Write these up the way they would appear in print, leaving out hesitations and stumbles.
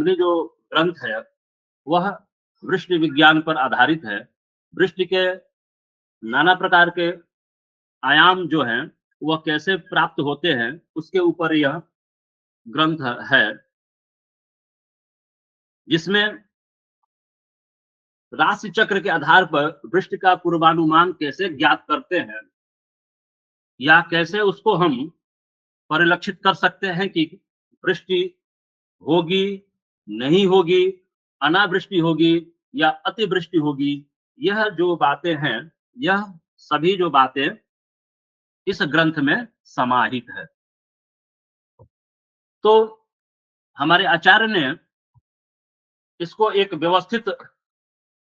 कादम्बरी जो ग्रंथ है वह वृष्टि विज्ञान पर आधारित है। वृष्टि के नाना प्रकार के आयाम जो हैं वह कैसे प्राप्त होते हैं उसके ऊपर यह ग्रंथ है, जिसमें राशि चक्र के आधार पर वृष्टि का पूर्वानुमान कैसे ज्ञात करते हैं या कैसे उसको हम परिलक्षित कर सकते हैं कि वृष्टि होगी, नहीं होगी, अनावृष्टि होगी या अतिवृष्टि होगी। यह जो बातें हैं, यह सभी जो बातें इस ग्रंथ में समाहित है। तो हमारे आचार्य ने इसको एक व्यवस्थित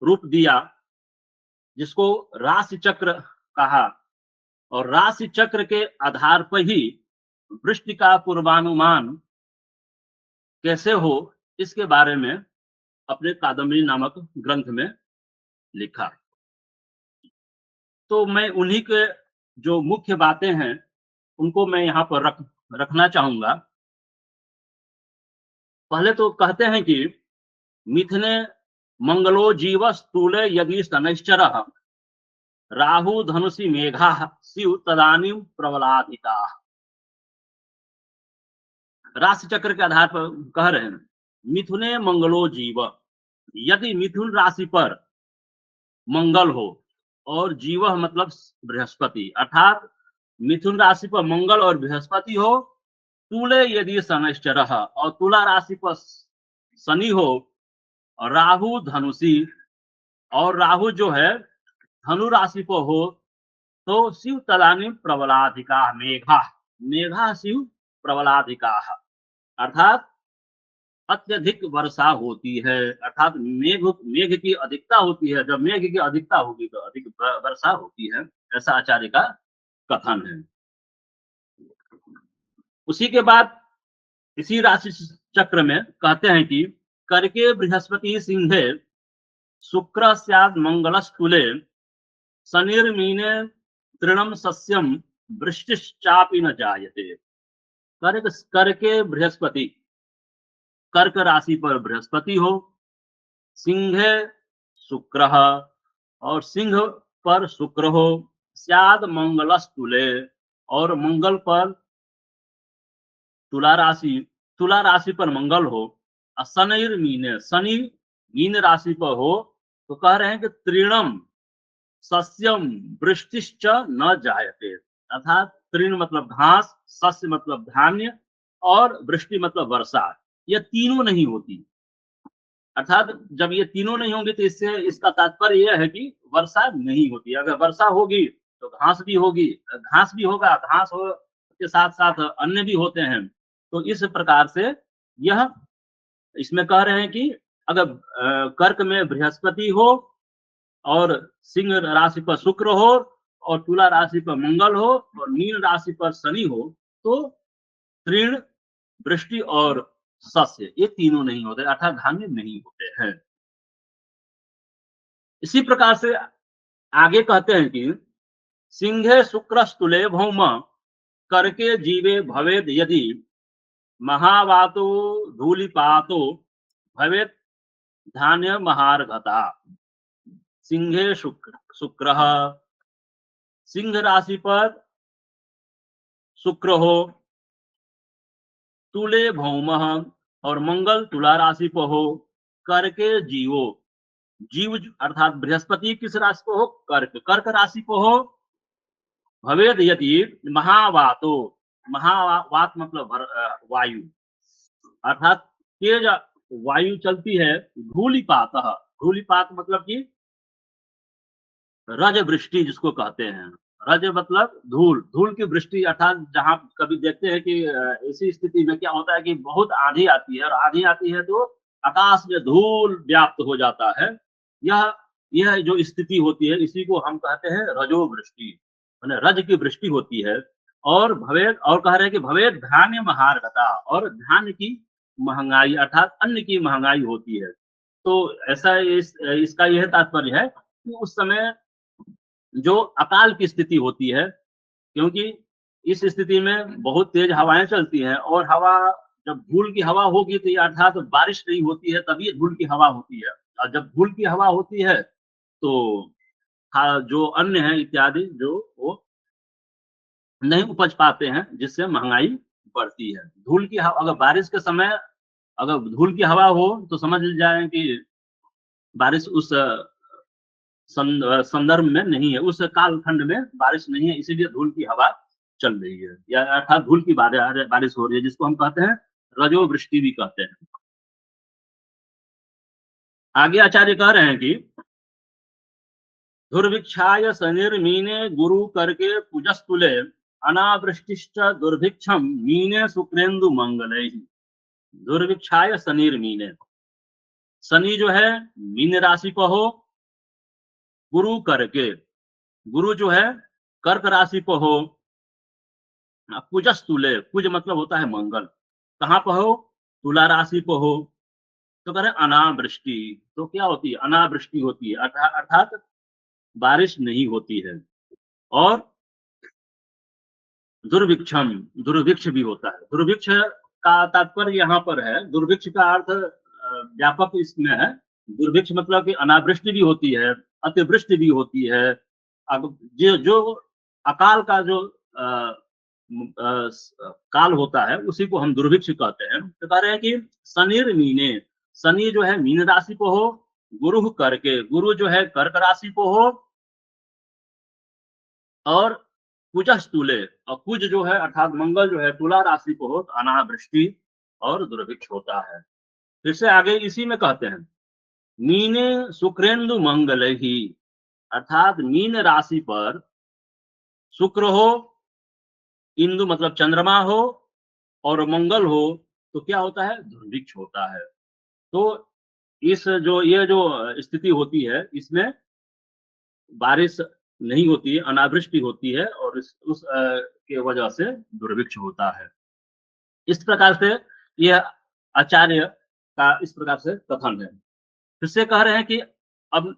रूप दिया जिसको राशि चक्र कहा, और राशि चक्र के आधार पर ही वृष्टि का पूर्वानुमान कैसे हो इसके बारे में अपने कादम्बरी नामक ग्रंथ में लिखा। तो मैं उन्हीं के जो मुख्य बातें हैं उनको मैं यहाँ पर रखना चाहूंगा। पहले तो कहते हैं कि मिथुने मंगलो जीवस तूले यदि शनैश्चरः राहु धनुषि मेघा शिव तदानीम प्रबलाधिका। राशि चक्र के आधार पर कह रहे हैं मिथुने मंगलो जीव, यदि मिथुन राशि पर मंगल हो, और जीव मतलब बृहस्पति, अर्थात मिथुन राशि पर मंगल और बृहस्पति हो, तुले यदि शनैश्चर, और तुला राशि पर शनि हो, और राहु धनुषी, और राहु जो है धनु राशि पर हो, तो शिव तदानीम प्रबलाधिका मेघा, मेघा शिव प्रबलाधिका, अर्थात अत्यधिक वर्षा होती है, अर्थात मेघ की अधिकता होती है। जब मेघ की अधिकता होगी तो अधिक वर्षा होती है, ऐसा आचार्य का कथन है। उसी के बाद इसी राशि चक्र में कहते हैं कि करके बृहस्पति सिंहे शुक्र स्याद मंगलस्तुले शनिर्मीने तृणम सस्यम वृष्टिश्चापि न जायते। करके बृहस्पति, कर्क राशि पर बृहस्पति हो, सिंहे शुक्र, और सिंह पर शुक्र हो, स्याद मंगलस्तुले, और मंगल पर तुला राशि पर मंगल हो, शनिर मीने, शनि मीन राशि पर हो, तो कह रहे हैं कि तृणम सस्यम वृष्टिश्च न जायते, अर्थात तृण मतलब घास, सस्य मतलब धान्य, और वृष्टि मतलब वर्षा, ये तीनों नहीं होती। अर्थात जब ये तीनों नहीं होंगे तो इससे इसका तात्पर्य यह है कि वर्षा नहीं होती। अगर वर्षा होगी तो घास भी होगी, घास भी होगा, घास हो के साथ साथ अन्य भी होते हैं। तो इस प्रकार से यह इसमें कह रहे हैं कि अगर कर्क में बृहस्पति हो, और सिंह राशि पर शुक्र हो, और तुला राशि पर मंगल हो, और मीन राशि पर शनि हो, तो तृण, वृष्टि और सस्य ये तीनों नहीं होते, अर्थात धान्य नहीं होते हैं। इसी प्रकार से आगे कहते हैं कि सिंहे शुक्रस्तुले भौम करके जीवे भवेद यदि महावातो धूलिपातो भवेद धान्य महार्घता। सिंहे शुक्र, सिंह राशि पर शुक्र हो, तुले भौम, और मंगल तुला राशि पर हो, करके जीवो, जीव अर्थात बृहस्पति किस राशि पर हो, कर्क राशि पर हो, भवेद यदि महावातो, महावात मतलब वायु, अर्थात तेज वायु चलती है, धूलिपात, धूलिपात मतलब कि रज वृष्टि जिसको कहते हैं, रज मतलब धूल, धूल की वृष्टि, अर्थात जहां कभी देखते हैं कि ऐसी स्थिति में क्या होता है कि बहुत आंधी आती है, और आंधी आती है तो आकाश में धूल व्याप्त हो जाता है। यह जो स्थिति होती है इसी को हम कहते हैं रजो वृष्टि, माने रज की वृष्टि होती है। और भवेद, और कह रहे हैं कि भवेद धान्य महार्घता, और धान्य की महंगाई अर्थात अन्न की महंगाई होती है। तो ऐसा इसका यह तात्पर्य है कि उस समय जो अकाल की स्थिति होती है, क्योंकि इस स्थिति में बहुत तेज हवाएं चलती हैं, और हवा जब धूल की हवा होगी तो ये अर्थात तो बारिश नहीं होती है, तभी धूल की हवा होती है। और जब धूल की हवा होती है तो जो अन्न है इत्यादि जो वो नहीं उपज पाते हैं, जिससे महंगाई बढ़ती है। धूल की हवा, अगर बारिश के समय अगर धूल की हवा हो तो समझ जाए कि बारिश उस संदर्भ में नहीं है, उस कालखंड में बारिश नहीं है, इसीलिए धूल की हवा चल रही है, या अर्थात धूल की बारिश हो रही है, जिसको हम कहते हैं रजो वृष्टि भी कहते हैं। आगे आचार्य कह रहे हैं कि दुर्भिक्षाय सनिर्मीने गुरु करके पूजस्तुले अनावृष्टिश्च दुर्भिक्षम मीने शुक्रेन्दु मंगलैः। दुर्भिक्षाय सनिर्मीने, शनि जो है मीन राशि पर हो, गुरु करके, गुरु जो है कर्क राशि पर हो, कुजस्तुले, कुज मतलब होता है मंगल, कहाँ पर हो, तुला राशि पर हो, तो कह रहे अनावृष्टि, तो क्या होती है, अनावृष्टि होती है, अर्थात बारिश नहीं होती है। और दुर्भिक्षम, दुर्भिक्ष भी होता है। दुर्भिक्ष का तात्पर्य यहाँ पर है, दुर्भिक्ष का अर्थ व्यापक इसमें है। दुर्भिक्ष मतलब कि अनावृष्टि भी होती है, अतिवृष्टि भी होती है। अब जो अकाल का जो काल होता है उसी को हम दुर्भिक्ष कहते हैं। तो कह रहे हैं कि शनिर मीने, शनि जो है मीन राशि को हो, गुरु करके, गुरु जो है कर्क राशि को हो, और कुजस्तुले, और कुज जो है अर्थात मंगल जो है तुला राशि को हो, तो अनावृष्टि और दुर्भिक्ष होता है। फिर से आगे इसी में कहते हैं मीने शुक्रेन्दु मंगल ही, अर्थात मीन राशि पर शुक्र हो, इंदु मतलब चंद्रमा हो, और मंगल हो, तो क्या होता है, दुर्भिक्ष होता है। तो इस जो ये जो स्थिति होती है इसमें बारिश नहीं होती है, अनावृष्टि होती है, और उस के वजह से दुर्भिक्ष होता है। इस प्रकार से यह आचार्य का इस प्रकार से कथन है। फिर से कह रहे हैं कि अब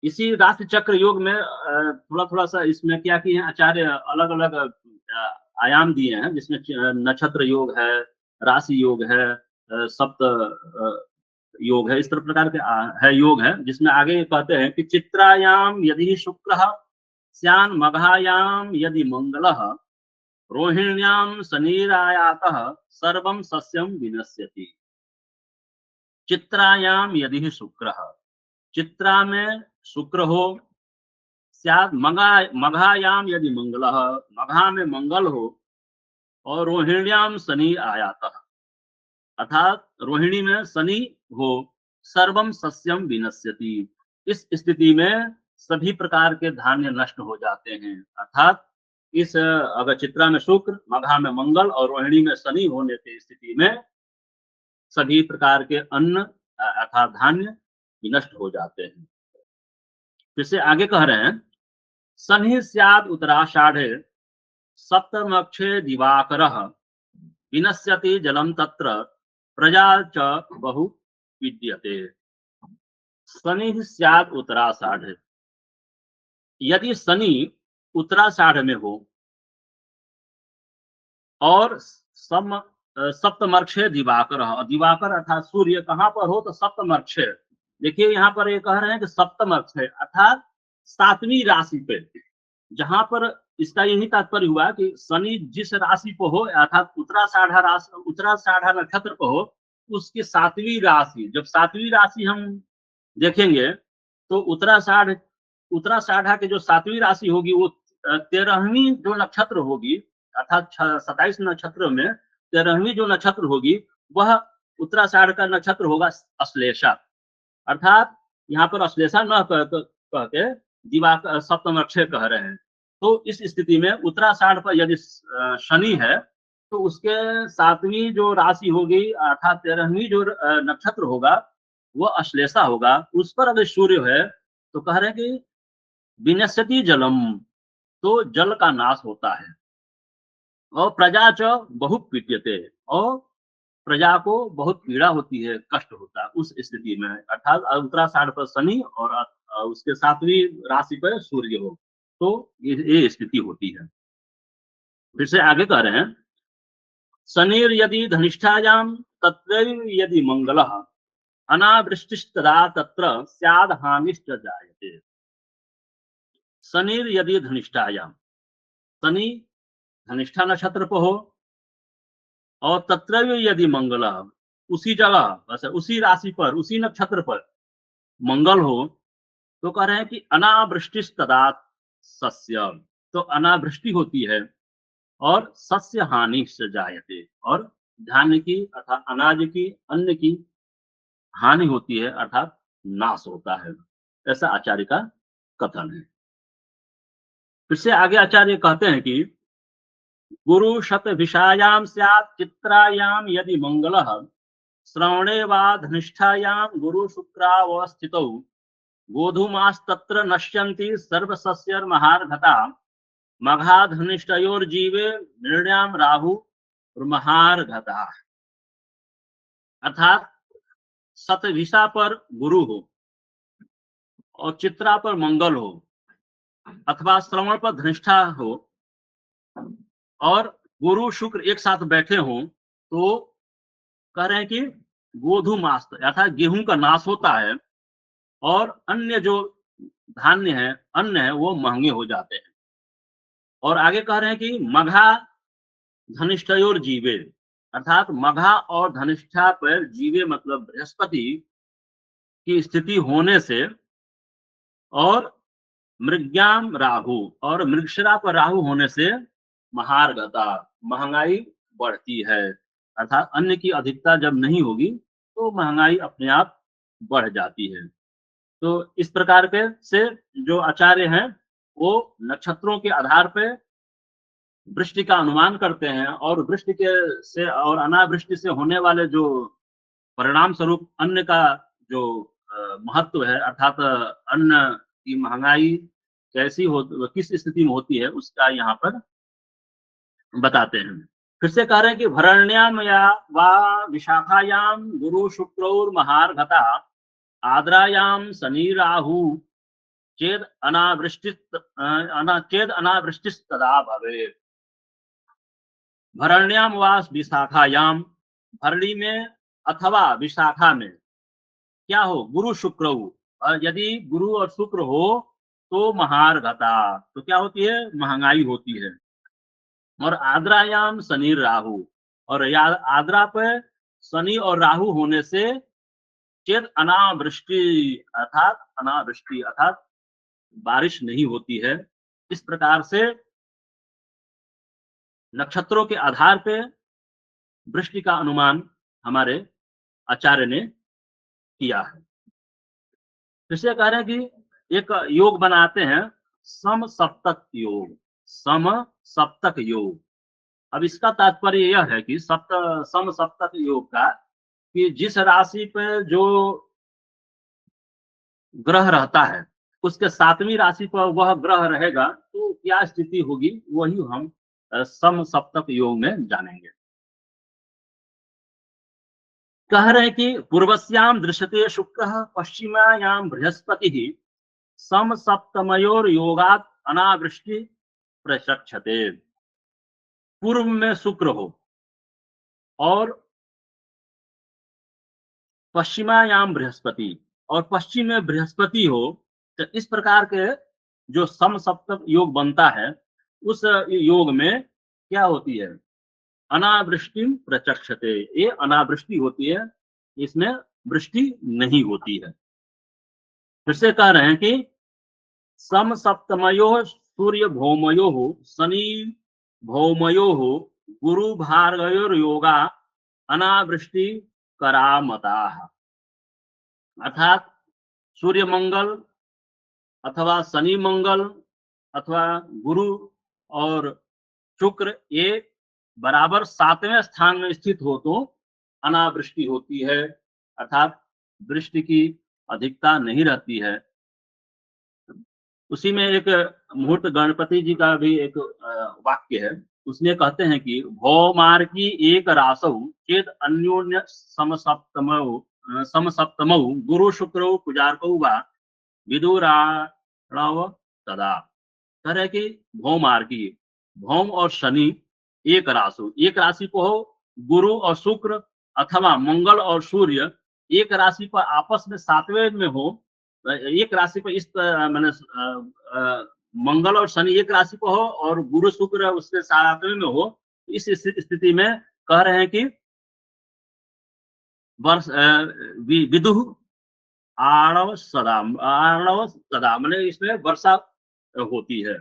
इसी राशि चक्र योग में थोड़ा थोड़ा सा इसमें क्या किए हैं आचार्य, अलग अलग आयाम दिए हैं, जिसमें नक्षत्र योग है, राशि योग है, सप्त योग है, इस तरह प्रकार के है योग है, जिसमें आगे कहते हैं कि चित्रायाम यदि शुक्र स्यान मघायाम यदि मंगल रोहिण्याम शनिरायातः सर्वम सस्यम विनश्यति। चित्रायाम यदि शुक्र, चित्रा में शुक्र हो, स्यात् मघायाम यदि मंगल, मघा में मंगल हो, और रोहिण्याम शनि आयातः, अर्थात रोहिणी में शनि हो, सर्वम सस्यम विनश्यति, इस स्थिति में सभी प्रकार के धान्य नष्ट हो जाते हैं। अर्थात इस अगर चित्रा में शुक्र, मघा में मंगल और रोहिणी में शनि होने की स्थिति में सभी प्रकार के अन्न अर्थात धान्य नष्ट हो जाते हैं। फिर से आगे कह रहे हैं शनि स्याद उत्तराषाढ़े सप्तमक्षे दिवाकरः विनश्यति जलम तत्र प्रजा च बहु विद्यते। शनि स्याद उत्तराषाढ़, यदि शनि उत्तराषाढ़ में हो और सप्तमर्क्षे दिवाकर, दिवाकर अर्थात सूर्य कहाँ पर हो, तो सप्तमर्क्षे, देखिए यहाँ पर ये कह रहे हैं कि सप्तमर्क्षे अर्थात सातवीं राशि पे, जहां पर इसका यही तात्पर्य हुआ कि शनि जिस राशि पर हो अर्थात उत्तराषाढ़ा राशि, उत्तराषाढ़ा नक्षत्र पर हो, उसकी सातवीं राशि, जब सातवीं राशि हम देखेंगे तो उत्तराषाढ़, उत्तराषाढ़ा की जो सातवीं राशि होगी वो 13वीं जो नक्षत्र होगी, अर्थात 27 नक्षत्र में 13वीं जो नक्षत्र होगी वह उत्तराषाढ़ का नक्षत्र होगा अश्लेषा। अर्थात यहाँ पर अश्लेषा न कह के दिवाकर सप्तम अक्षय कह रहे हैं। तो इस स्थिति में उत्तराषाढ़ पर यदि शनि है तो उसके सातवीं जो राशि होगी अर्थात 13वीं जो नक्षत्र होगा वो अश्लेषा होगा, उस पर अगर सूर्य है तो कह रहे हैं कि विनश्यति जलम, तो जल का नाश होता है, और प्रजा च बहु पीड्यते, और प्रजा को बहुत पीड़ा होती है, कष्ट होता है उस स्थिति में, अर्थात उत्तराषाढ़ पर शनि और उसके सातवीं राशि पर सूर्य हो तो ये स्थिति होती है। फिर से आगे कह रहे हैं शनिर यदि धनिष्ठायां तत्रैव यदि मंगलः अनावृष्टिस्तदा तत्र स्याद् हानिश्च जायते। शनिर यदि धनिष्ठायां, शनि धनिष्ठा नक्षत्र पर हो और तत्रैव यदि मंगलः, उसी जगह बस उसी राशि पर उसी नक्षत्र पर मंगल हो, तो कह रहे हैं कि अनावृष्टिस्तदा सस्य, तो अनावृष्टि होती है और सस्य हानि से जायते, और धान्य की अर्थात अनाज की, अन्न की हानि होती है अर्थात नाश होता है। ऐसा आचार्य का कथन है। फिर से आगे आचार्य कहते हैं कि गुरु शत विषायाम स्यात् चित्रायाम यदि मंगलः श्रवणे वा धनिष्ठायाम गुरु शुक्रावस्थितौ गोधूमास्तत्र नश्यन्ति सर्वसस्यर्महार्घता मघाधनिष्ठयोर्जीवे निर्ण्याम राहु महार्घता। अर्थात शतभिषा पर गुरु हो और चित्रा पर मंगल हो अथवा श्रवण पर धनिष्ठा हो और गुरु शुक्र एक साथ बैठे हों, तो कह रहे हैं कि गोधूमास्त अर्थात गेहूं का नाश होता है और अन्य जो धान्य है, अन्न है, वो महंगे हो जाते हैं। और आगे कह रहे हैं कि मघा धनिष्ठयोर जीवे, अर्थात मघा और धनिष्ठा पर जीवे मतलब बृहस्पति की स्थिति होने से, और मृग्याम राहु, और मृगशिरा पर राहु होने से महार्घता महंगाई बढ़ती है। अर्थात अन्न की अधिकता जब नहीं होगी तो महंगाई अपने आप बढ़ जाती है। तो इस प्रकार के से जो आचार्य हैं वो नक्षत्रों के आधार पे वृष्टि का अनुमान करते हैं, और वृष्टि के से और अनावृष्टि से होने वाले जो परिणाम स्वरूप अन्न का जो महत्व है, अर्थात अन्न की महंगाई कैसी हो, किस स्थिति में होती है, उसका यहाँ पर बताते हैं। फिर से कह रहे हैं कि भरण्याम या वा विशाखायाम गुरु शुक्रौर महार्घता आद्रायाम शनि राहु चेद अनावृष्टिस्तदा भवे। भरण्याम वा विशाखायाम, भरणी में अथवा विशाखा में क्या हो, गुरु शुक्र हो, और यदि गुरु और शुक्र हो तो महार्घता, तो क्या होती है, महंगाई होती है। और आद्रायाम शनि राहु, और आद्रा पर शनि और राहु होने से चेत अनावृष्टि, अर्थात बारिश नहीं होती है। इस प्रकार से नक्षत्रों के आधार पे वृष्टि का अनुमान हमारे आचार्य ने किया है। इसलिए कह रहे हैं कि एक योग बनाते हैं सम सप्तक योग, सम सप्तक योग। अब इसका तात्पर्य यह है कि सम सप्तक योग का कि जिस राशि पे जो ग्रह रहता है उसके सातवीं राशि पर वह ग्रह रहेगा तो क्या स्थिति होगी, वही हम सम सप्तक योग में जानेंगे। कह रहे कि पूर्वस्याम दृश्यते शुक्र पश्चिमायाम बृहस्पति सम सप्तमयोर योगात अनावृष्टि प्रचक्षते। पूर्व में शुक्र हो और पश्चिमायाम बृहस्पति, और पश्चिम में बृहस्पति हो, तो इस प्रकार के जो सम सप्तक योग बनता है उस योग में क्या होती है, अनावृष्टि प्रचक्षते, ये अनावृष्टि होती है, इसमें वृष्टि नहीं होती है। फिर से कह रहे हैं कि सम सप्तमयो सूर्य भौमयो शनि भौमयो गुरु भार्गयोर योगा अनावृष्टि करामता। अर्थात सूर्य मंगल अथवा शनि मंगल अथवा गुरु और शुक्र ये बराबर सातवें स्थान में स्थित हो तो अनावृष्टि होती है, अर्थात वृष्टि की अधिकता नहीं रहती है। उसी में एक मुहूर्त गणपति जी का भी एक वाक्य है, उसमें कहते हैं कि भौमार्की एक रासौ चेद अन्योन्य समसप्तमौ गुरु शुक्रौ कुजारकौ वा विदुराणव तदा। कह रहे कि भौमार्की, भौम और शनि एक राशि को हो गुरु और शुक्र अथवा मंगल और सूर्य एक राशि पर आपस में सातवें में हो, एक राशि पर इस मैंने मंगल और शनि एक राशि पर हो और गुरु शुक्र उसके सातवें में हो, इस स्थिति में कह रहे हैं कि वर्ष विदुः आणव सदा मैंने इसमें वर्षा होती है।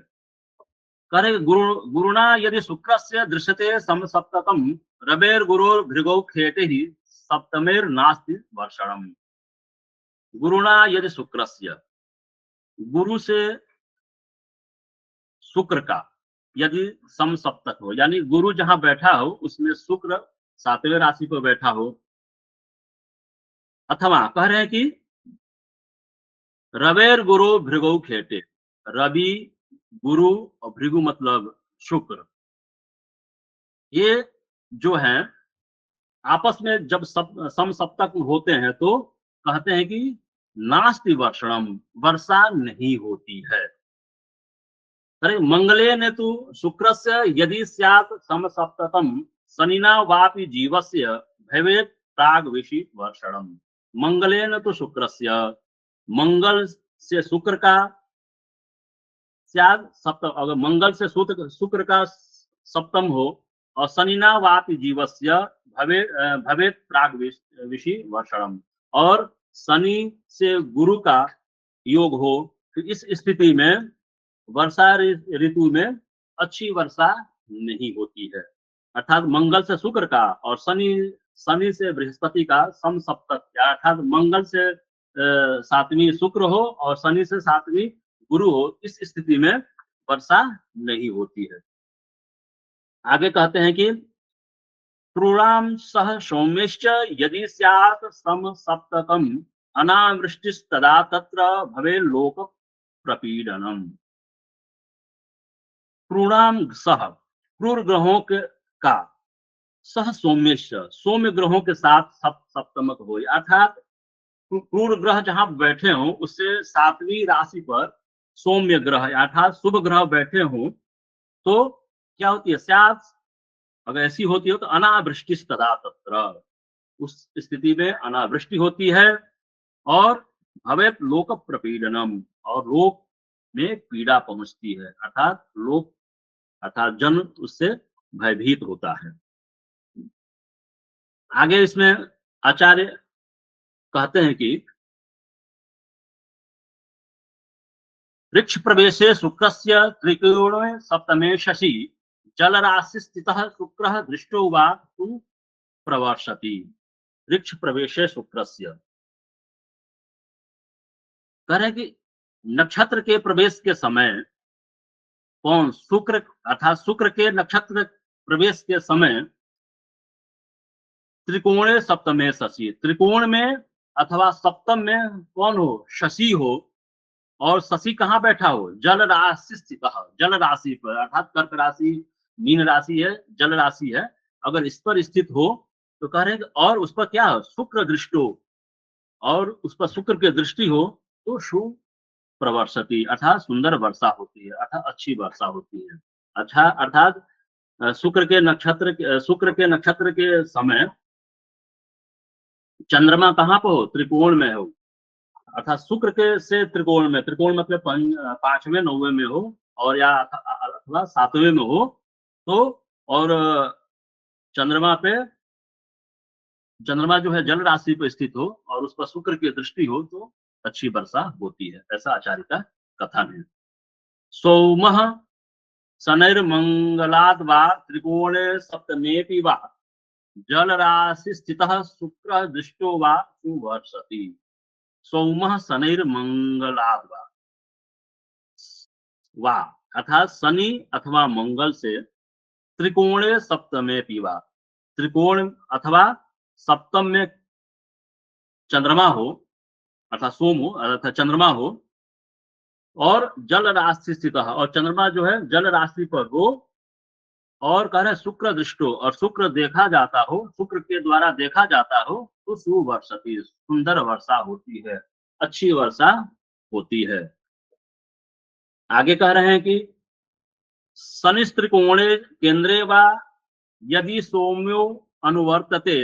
करे गुरुणा यदि शुक्रस्य दृश्यते समसप्तकम रवेर्गुरोर्भृगौ खेटिः सप्तमेर्नास्ति वर्षणम्। गुरुणा यदि शुक्रस्य, गुरु से शुक्र का यदि समसप्तक हो, यानी गुरु जहां बैठा हो उसमें शुक्र सातवें राशि पर बैठा हो, अथवा कह रहे हैं कि रवेर गुरु भृगु खेटे, रवि गुरु और भृगु मतलब शुक्र, ये जो है आपस में जब समसप्तक होते हैं तो कहते हैं कि नास्ति वर्षणम, वर्षा नहीं होती है। अरे मंगले ने तो शुक्रस्य यदि स्यात् समसप्तकम शनिना वापि जीवस्य भवेत् प्राग्विषि वर्षणम। मंगले न तो शुक्रस्य, मंगल से शुक्र का स्यात् सप्तम, अगर मंगल से शुक्र का सप्तम हो और शनिना वापि जीवस्य भवेत् प्राग्विषि वर्षणम, और शनि से गुरु का योग हो, तो इस स्थिति में वर्षा ऋतु में अच्छी वर्षा नहीं होती है। अर्थात मंगल से शुक्र का और शनि से बृहस्पति का समसप्तक, अर्थात मंगल से सातवीं शुक्र हो और शनि से सातवीं गुरु हो, इस स्थिति में वर्षा नहीं होती है। आगे कहते हैं कि क्रूराम सह सौम्यश्च यदि स्यात् समसप्तकम अनावृष्टिस्तदा तत्र भवे लोक प्रपीडनम। क्रूराम सह, क्रूर ग्रहों के का, सह सौम्यश्च, सौम्य ग्रहों के साथ सप्तमक हो, अर्थात क्रूर ग्रह जहां बैठे हो उससे सातवीं राशि पर सौम्य ग्रह अर्थात शुभ ग्रह बैठे हो तो क्या होती है, स्यात्, अगर ऐसी होती हो तो अनावृष्टि तदा तत्र, उस स्थिति में अनावृष्टि होती है और भवेत् लोक प्रपीडनम, और लोक में पीड़ा पहुंचती है, अर्थात लोक अर्थात जन उससे भयभीत होता है। आगे इसमें आचार्य कहते हैं कि वृक्ष प्रवेशे शुक्रस्य त्रिकोणे सप्तमे शशि जल राशि स्थितः शुक्रः दृष्टो वा तु प्रवर्षति। वृक्ष प्रवेशे शुक्रस्य, कह रहे कि नक्षत्र के प्रवेश के समय कौन, शुक्र, अर्थात शुक्र के नक्षत्र प्रवेश के समय त्रिकोणे सप्तमे शशि, त्रिकोण में अथवा सप्तम में कौन हो, शशि हो, और शशि कहाँ बैठा हो, जल राशि स्थित, जल राशि पर, अर्थात कर्क राशि मीन राशि है, जल राशि है, अगर इस पर स्थित हो तो कह रहे हैं और उस पर क्या हो, शुक्र दृष्टो, और उस पर शुक्र की दृष्टि हो तो शुभ प्रवर्षति, अर्थात सुंदर वर्षा होती है, अर्थात अच्छी वर्षा होती है। अच्छा, अर्थात शुक्र के नक्षत्र के समय चंद्रमा कहाँ पर हो, त्रिकोण में हो, अर्थात शुक्र के से त्रिकोण में, त्रिकोण मतलब पांचवें नौवें में हो और या अथवा सातवें में हो तो, और चंद्रमा पे, चंद्रमा जो है जल राशि पर स्थित हो और उस पर शुक्र की दृष्टि हो तो अच्छी वर्षा होती है, ऐसा आचार्य का कथन है। सौमः शनैर्मंगलाद् वा त्रिकोणे सप्तमेपि वा जल राशि स्थितः शुक्रः दृष्टो वा सुवर्षति। सौमः शनैर्मंगलाद् वा, अर्थात शनि अथवा मंगल से त्रिकोणे सप्तमे पीवा, त्रिकोण अथवा सप्तम में चंद्रमा हो, अर्थात सोम हो, अर्थात चंद्रमा हो और जल राशि स्थित, और चंद्रमा जो है जल राशि पर हो, और कह रहे शुक्र दृष्टो, और शुक्र देखा जाता हो, शुक्र के द्वारा देखा जाता हो तो सुवर्षति, सुंदर वर्षा होती है, अच्छी वर्षा होती है। आगे कह रहे हैं कि शनि त्रिकोणे केंद्रे वा यदि सौम्यो अनुवर्तते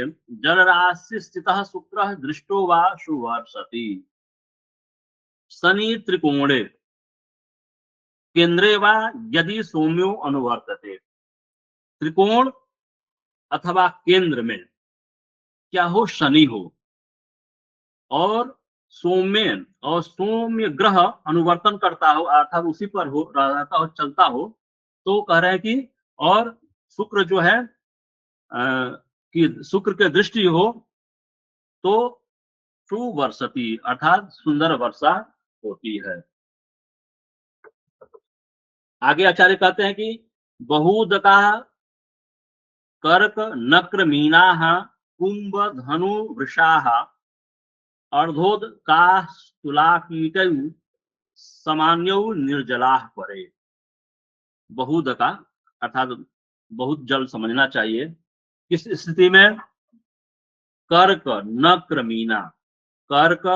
जलराशि स्थितः शुक्रः दृष्टो वा सुवर्षति। शनि त्रिकोणे केंद्रे वा यदि सौम्यो अनुवर्तते। त्रिकोण अथवा केंद्र में क्या हो, शनि हो, और सौम्य ग्रह अनुवर्तन करता हो अर्थात उसी पर हो रहता हो, चलता हो, तो कह रहे हैं कि और शुक्र जो है कि शुक्र के दृष्टि हो तो सुवर्षति अर्थात सुंदर वर्षा होती है। आगे आचार्य कहते हैं कि बहुदका कर्क नक्र मीनाः कुंभ धनु वृषाः अर्धोदका तुलाकीटौ सामान्यौ निर्जलाः परे। बहुदका अर्थात बहुत जल समझना चाहिए। किस स्थिति में? कर्क नक्र मीना। कर्क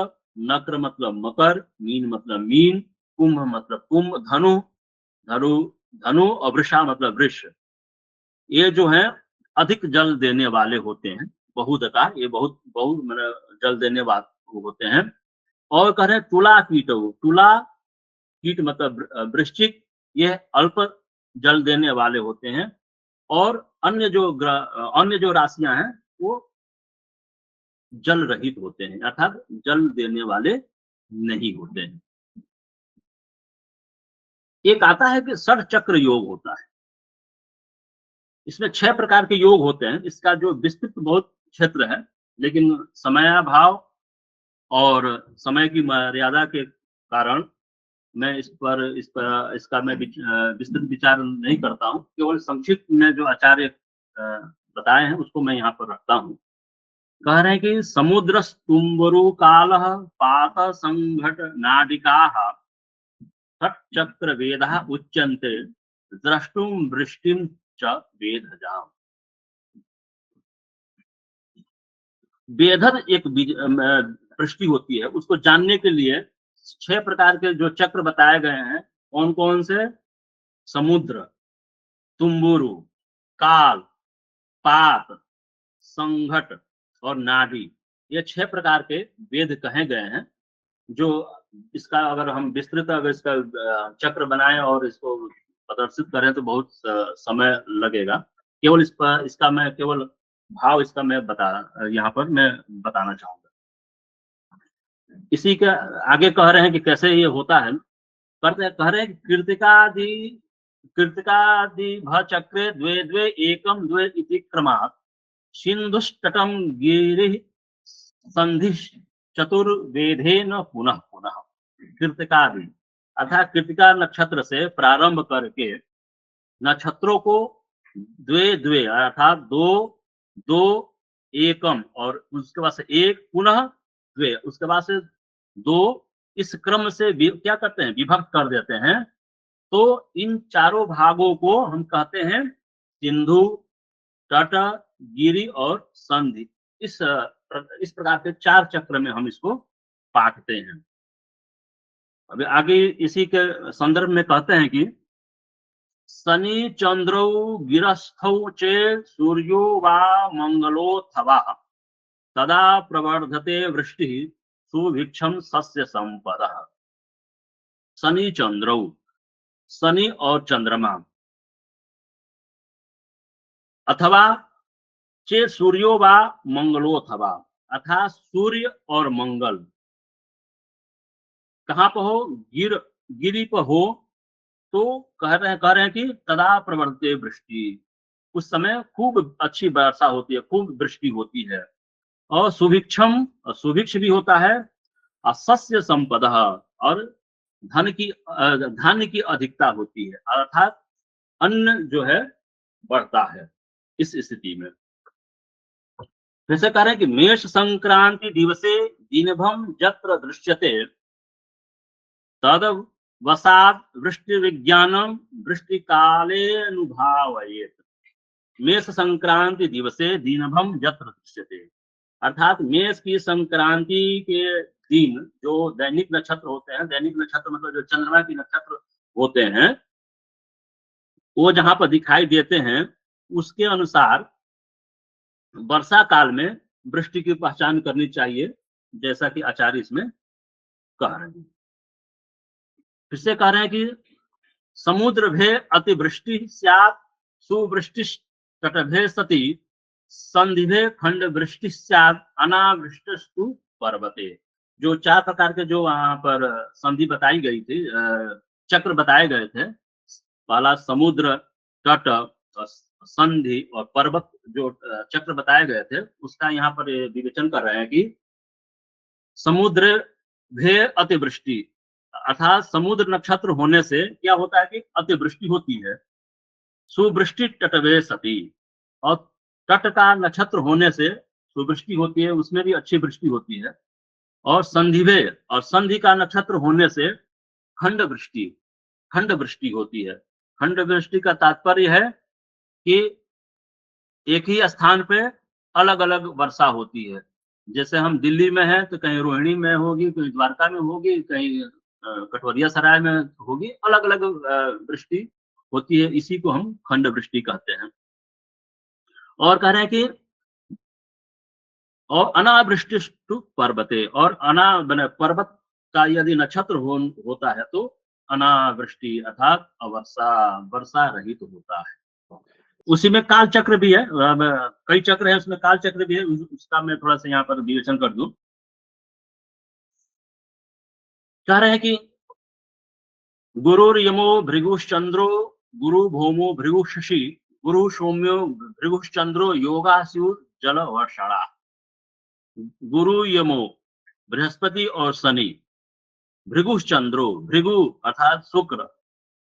नक्र मतलब मकर, मीन मतलब मीन, कुंभ मतलब कुंभ, धनु धनु धनु और वृषा मतलब वृष। ये जो है अधिक जल देने वाले होते हैं। बहुदका ये बहुत बहुत मतलब जल देने वाले होते हैं। और कह रहे हैं तुला कीट, तुला कीट मतलब वृश्चिक, ये अल्प जल देने वाले होते हैं। और अन्य जो राशियां हैं वो जल रहित होते हैं अर्थात जल देने वाले नहीं होते हैं। एक आता है कि षट चक्र योग होता है। इसमें 6 प्रकार के योग होते हैं। इसका जो विस्तृत बहुत क्षेत्र है, लेकिन समयाभाव और समय की मर्यादा के कारण मैं इसका मैं विस्तृत विचार नहीं करता हूँ। केवल संक्षिप्त में जो आचार्य बताए हैं उसको मैं यहाँ पर रखता हूँ। कह रहे हैं कि समुद्र तुम्बरु काल पात संघट नाडिका चक्र वेदा उच्यन्ते द्रष्टुम वृष्टिम च वेदजाम। वेधद एक वृष्टि होती है, उसको जानने के लिए 6 प्रकार के जो चक्र बताए गए हैं। कौन कौन से? समुद्र, तुम्बुरु, काल, पात, संघट और नाडी, ये 6 प्रकार के वेद कहे गए हैं। जो इसका अगर हम विस्तृत अगर इसका चक्र बनाएं और इसको प्रदर्शित करें तो बहुत समय लगेगा। केवल इसका मैं केवल भाव इसका मैं यहाँ पर मैं बताना चाहूंगा। इसी के आगे कह रहे हैं कि कैसे ये होता है। कह रहे हैं कि कृतिकादि चक्रे द्वे द्वे एकम द्वे इति क्रमात् सिंधुष्टटम गिरिः संधि चतुर्वेदेन पुनः पुनः। कृतिकादि अर्थात कृतिका नक्षत्र से प्रारंभ करके नक्षत्रों को द्वे द्वे अर्थात दो दो एकम और उसके बाद से एक पुनः द्वे उसके बाद से दो, इस क्रम से क्या करते हैं? विभक्त कर देते हैं। तो इन चारों भागों को हम कहते हैं सिंधु, तट, गिरि और संधि। इस प्रकार के 4 चक्र में हम इसको बांटते हैं। अभी आगे इसी के संदर्भ में कहते हैं कि शनि चंद्रौ गिरस्थौ चेत् सूर्यो वा मंगलोऽथवा तदा प्रवर्धते वृष्टि सुभिक्षम सस्य संपदः। शनि चंद्रौ, शनि और चंद्रमा, अथवा चे सूर्यो वा मंगलोऽथवा अर्थात सूर्य और मंगल कहाँ पर हो? गिरि पर हो तो कह रहे हैं कि तदा प्रवर्तते वृष्टि, उस समय खूब अच्छी वर्षा होती है, खूब वृष्टि होती है। और सुभिक्षम, सुभिक्ष भी होता है। असस्य संपदा और धान्य की अधिकता होती है अर्थात अन्न जो है बढ़ता है इस स्थिति में। जैसे कह रहे हैं कि मेष संक्रांति दिवसे दिनभम यत्र दृश्यते तद वसाद वृष्टि विज्ञानम वृष्टि काले अनुभावयेत। मेष संक्रांति दिवसे दिनभम यत्र दृश्यते अर्थात मेष की संक्रांति के दिन जो दैनिक नक्षत्र होते हैं, दैनिक नक्षत्र मतलब जो चंद्रमा की नक्षत्र होते हैं, वो जहां पर दिखाई देते हैं उसके अनुसार वर्षा काल में वृष्टि की पहचान करनी चाहिए, जैसा कि आचार्य इसमें कह रहे हैं। फिर से कह रहे हैं कि समुद्रभे अतिवृष्टि स्यात् सुवृष्टिस्तटभे सति संधिभे खंडवृष्टि स्यात् अनावृष्टिस्तु पर्वते। जो 4 प्रकार के जो वहाँ पर संधि बताई गई थी, चक्र बताए गए थे। पहला समुद्र, तट, संधि और पर्वत जो चक्र बताए गए थे, उसका यहाँ पर विवेचन कर रहे हैं कि समुद्र भे अतिवृष्टि, अर्थात समुद्र नक्षत्र होने से क्या होता है कि अतिवृष्टि होती है। सुवृष्टि तटवे सती, और तट का नक्षत्र होने से सुवृष्टि होती है, उसमें भी अच्छी वृष्टि होती है। और संधिवे, और संधि का नक्षत्र होने से खंड वृष्टि, खंड वृष्टि होती है। खंड वृष्टि का तात्पर्य है कि एक ही स्थान पे अलग अलग वर्षा होती है। जैसे हम दिल्ली में हैं तो कहीं रोहिणी में होगी, कहीं द्वारका में होगी, कहीं कटोरिया सराय में होगी, अलग अलग वृष्टि होती है। इसी को हम खंड वृष्टि कहते हैं। और कह रहे हैं कि और अनावृष्टिस्तु पर्वते, और पर्वत का यदि नक्षत्र होता है तो अनावृष्टि अर्थात अवर्षा, वर्षा रहित होता है। उसी में काल चक्र भी है, कई चक्र है उसमें, काल चक्र भी है, उसका मैं थोड़ा सा यहाँ पर विवेचन कर दूं। कह रहे हैं कि गुरुर्यमो भृगुश्चंद्रो गुरु भौमो भृगु शशि गुरु सौम्यो भृगुश्चंद्रो योगास्यु जल वर्षणा। गुरु यमो बृहस्पति और शनि, भृगुश्चंद्रो, भृगु अर्थात शुक्र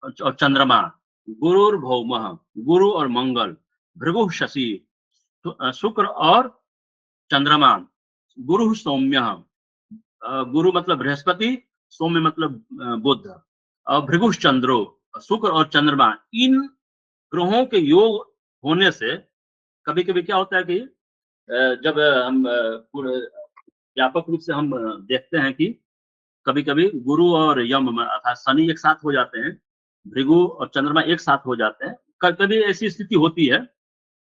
और चंद्रमा, गुरुर भौम, गुरु और मंगल, भृगु शशि शुक्र और चंद्रमा, गुरु सौम्य, गुरु मतलब बृहस्पति, सौम्य मतलब बुध, और भृगुश चंद्रो, शुक्र और चंद्रमा। इन ग्रहों के योग होने से कभी कभी क्या होता है कि जब हम पूरे व्यापक रूप से हम देखते हैं कि कभी कभी गुरु और यम अर्थात शनि एक साथ हो जाते हैं, भृगु और चंद्रमा एक साथ हो जाते हैं। कभी ऐसी स्थिति होती है,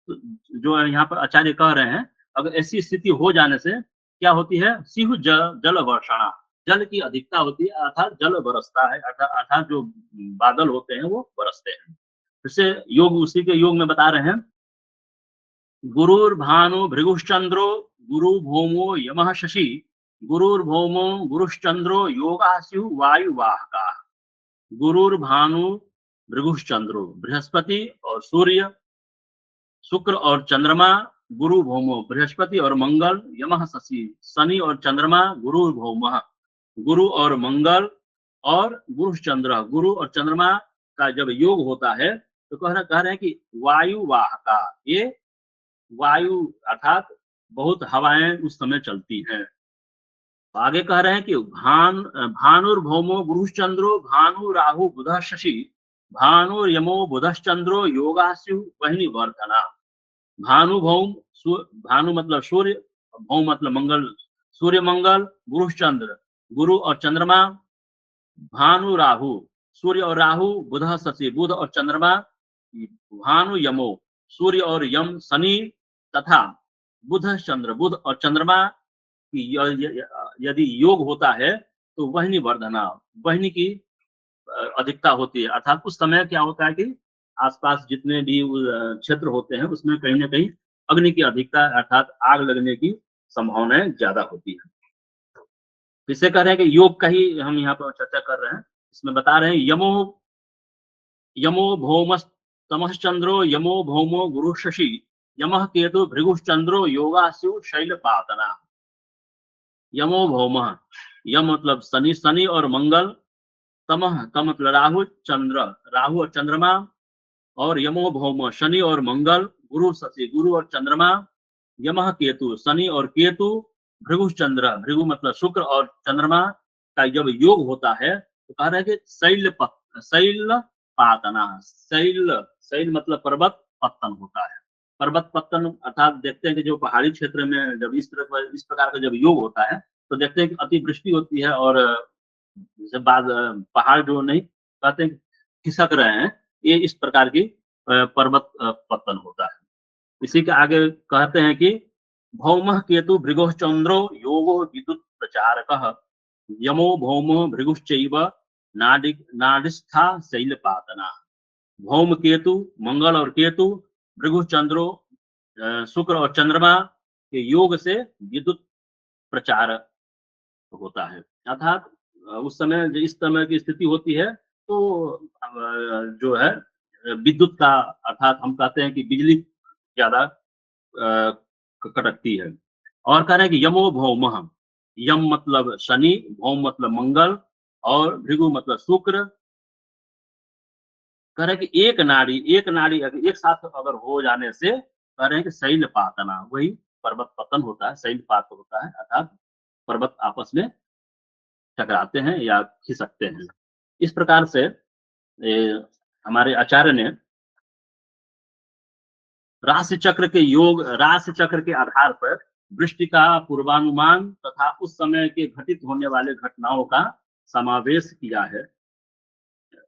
जो यहाँ पर आचार्य कह रहे हैं, अगर ऐसी स्थिति हो जाने से क्या होती है, सिंह जल वर्षणा, जल की अधिकता होती है, अर्थात जल बरसता है, अर्थात जो बादल होते हैं वो बरसते हैं। इससे योग, उसी के योग में बता रहे हैं, गुरुर्भानु भृगुश्चंद्रो गुरु भौमो यमः शशि गुरुर्भौमो गुरुश्चंद्रो योगास्यु वायुवाहका। गुरुर्भानु भृगुश्चंद्रो, बृहस्पति और सूर्य, शुक्र और चंद्रमा, गुरु भौमो बृहस्पति और मंगल, यमः शशि शनि और चंद्रमा, गुरु भौमः गुरु और मंगल, और गुरु चंद्र, गुरु और चंद्रमा का जब योग होता है तो कह रहे हैं कि वायु वाहका, ये वायु अर्थात बहुत हवाएं उस समय चलती हैं। आगे कह रहे हैं कि भानुर्भौमो गुरुश्चंद्रो भानु राहु बुध शशि भानुर्यमो बुधश्चंद्रो योगास्यु वहिनी वर्धना। भानु भौम, भानु मतलब सूर्य, भौम मतलब मंगल, सूर्य मंगल, गुरु चंद्र, गुरु और चंद्रमा, भानु राहु, सूर्य और राहु, बुध शशि, बुध और चंद्रमा, भानु यमो, सूर्य और यम शनि, तथा बुध चंद्र, बुध और चंद्रमा की यदि योग होता है तो वहनी वर्धना, वहनी की अधिकता होती है। अर्थात उस समय क्या होता है कि आसपास जितने भी क्षेत्र होते हैं उसमें कहीं ना कहीं अग्नि की अधिकता अर्थात आग लगने की संभावनाएं ज्यादा होती है। इससे कह रहे हैं कि योग का ही हम यहाँ पर चर्चा कर रहे हैं। इसमें बता रहे हैं यमो यमो भौमस तमश्चंद्रो यमो भौमो गुरु शशि यमः केतु भृगुश्चंद्रो योगास्यु शैलपातना। यमो भौमः, यम मतलब शनि, शनि और मंगल, तमः, तम मतलब राहु, चंद्र, राहु और चंद्रमा, और यमो भौम शनि और मंगल, गुरु शशि, गुरु और चंद्रमा, यमः केतु शनि और केतु, भृगु चंद्र, भृगु मतलब शुक्र और चंद्रमा का जब योग होता है तो कह रहे हैं कि शैल पातना, शैल, शैल मतलब पर्वत, पत्तन होता है। पर्वत पत्तन अर्थात देखते हैं कि जो पहाड़ी क्षेत्र में जब इस प्रकार का जब योग होता है तो देखते हैं कि अतिवृष्टि होती है, और जैसे बाद पहाड़ जो नहीं कहते हैं खिसक रहे हैं, ये इस प्रकार की पर्वत पतन होता है। इसी के आगे कहते हैं कि भौमः केतु भृगुः चंद्रो योगो विद्युत प्रचारकः यमो भौमो भृगुश्चैव नाडिस्था शैलपातना। भौम केतु मंगल और केतु, भृगु चंद्रो शुक्र और चंद्रमा के योग से विद्युत प्रचार होता है। अर्थात उस समय इस समय की स्थिति होती है तो जो है विद्युत का, अर्थात हम कहते हैं कि बिजली ज्यादा कड़कती है। और कह रहे हैं कि यमो भौमः, यम मतलब शनि, भौम मतलब मंगल और भृगु मतलब शुक्र। कह रहे हैं कि एक नाड़ी अगर एक साथ अगर हो जाने से कह रहे हैं कि शैल पातना, वही पर्वत पतन होता है, शैल पात होता है, अर्थात पर्वत आपस में टकराते हैं या खिसकते हैं। इस प्रकार से हमारे आचार्य ने राशि चक्र के योग, राशि चक्र के आधार पर वृष्टि का पूर्वानुमान तथा उस समय के घटित होने वाले घटनाओं का समावेश किया है।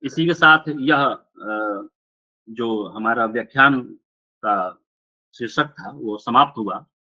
इसी के साथ यह जो हमारा व्याख्यान का शीर्षक था वो समाप्त हुआ।